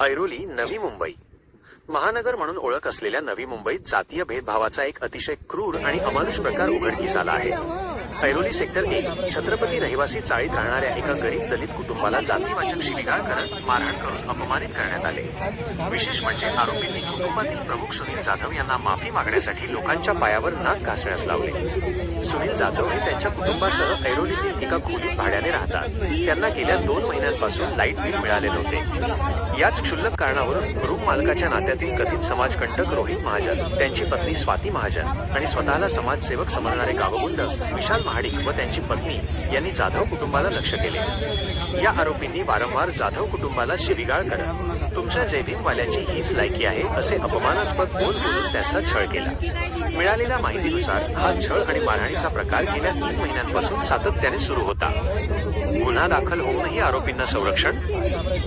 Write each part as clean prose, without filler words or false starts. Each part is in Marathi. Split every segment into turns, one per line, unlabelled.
ऐरोली नवी मुंबई महानगर म्हणून ओळख असलेल्या नवी मुंबईत जातीय भेदभावाचा एक अतिशय क्रूर आणि अमानुष प्रकार उघडकीस आला आहे। ऐरोली सेक्टर 1 छत्रपती रहिवासी चाळीत राहणाऱ्या एका गरीब दलित कुटुंबाला जातीवाचक शिवीगाळ करत मारहाण करून अपमानित करण्यात आले। विशेष म्हणजे आरोपींनी कुटुंबातील प्रमुख सुनील जाधव यांना माफी मागण्यासाठी लोकांच्या पायावर नाक घासण्यास लावले। सुनील जाधव हे त्यांच्या कुटुंबासह ऐरोलीतील एका खोलीत भाड्याने राहतात। त्यांना गेल्या 2 महिन्यांपासून लाईट बिल मिळाले नव्हते। याच क्षुल्लक कारणावरून रूम मालकाच्या नात्यातील कथित समाजकंटक रोहित महाजन, त्यांची पत्नी स्वाती महाजन आणि स्वतःला समाजसेवक समजणारे गावगुंड विशाल महाडिक व त्यांची पत्नी यांनी जाधव कुटुंबाला लक्ष्य केले। या आरोपींनी वारंवार जाधव कुटुंबाला शिवीगाळ करत तुमच्या जयभीमवाल्याची हीच लायकी आहे असे अपमानास्पद बोल बोलून त्यांचा छळ केला। मिळालेल्या माहितीनुसार हा छळ आणि मारहाणीचा प्रकार गेल्या 3 महिन्यांपासून सातत्याने सुरू होता। गुन्हा दाखल होऊनही आरोपींना संरक्षण।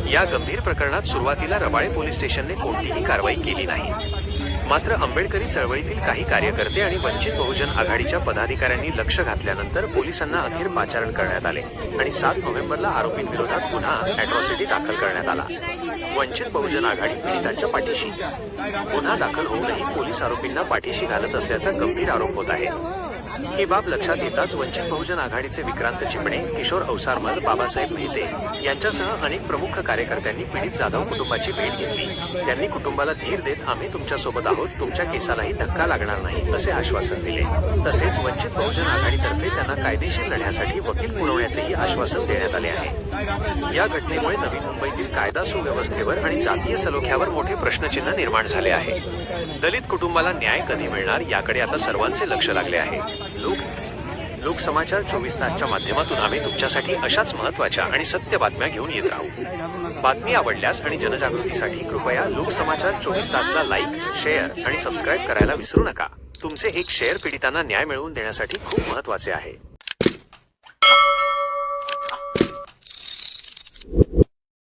या गंभीर प्रकरणात सुरुवातीला रबाळे पोलीस स्टेशनने कोणतीही कारवाई केली नाही। मात्र आंबेडकरी चळवळीतील काही कार्यकर्ते आणि वंचित बहुजन आघाडीच्या पदाधिकाऱ्यांनी लक्ष घातल्यानंतर पोलिसांना अखेर पाचारण करण्यात आले आणि 7 नोव्हेंबरला आरोपींविरोधात गुन्हा अॅट्रॉसिटी दाखल करण्यात आला। वंचित बहुजन आघाडी पीडितांच्या पाठीशी। गुन्हा दाखल होऊनही पोलीस आरोपींना पाठीशी घालत असल्याचा गंभीर आरोप होत आहे। ही बाब लक्षात येताच वंचित बहुजन आघाडीचे विक्रांत चिपणे, किशोर अवसारमल, बाबासाहेब मेहते यांच्यासह अनेक प्रमुख कार्यकर्त्यांनी पीडित जाधव कुटुंबाची भेट घेतली। त्यांनी कुटुंबाला धीर देत आम्ही तुमच्यासोबत आहोत, तुमच्या केसालाही धक्का लागणार नाही असे आश्वासन दिले। तसेच वंचित बहुजन आघाडीतर्फे त्यांना कायदेशीर लढ्यासाठी वकील पुरवण्याचेही आश्वासन देण्यात आले आहे। या घटनेमुळे नवी मुंबईतील कायदा सुव्यवस्थेवर आणि जातीय सलोख्यावर मोठे प्रश्नचिन्ह निर्माण झाले आहे। दलित कुटुंबाला न्याय कधी मिळणार याकडे आता सर्वांचे लक्ष लागले आहे। लोकसमाचार 24 तासच्या माध्यमातून आम्ही तुमच्यासाठी अशाच महत्त्वाच्या आणि सत्य बातम्या घेऊन येत राहू। बातमी आवडल्यास आणि जनजागृतीसाठी कृपया लोकसमाचार 24 तासला लाईक, शेअर आणि सबस्क्राईब करायला विसरू नका। तुमचे एक शेअर पीडितांना न्याय मिळवून देण्यासाठी खूप महत्त्वाचे आहे।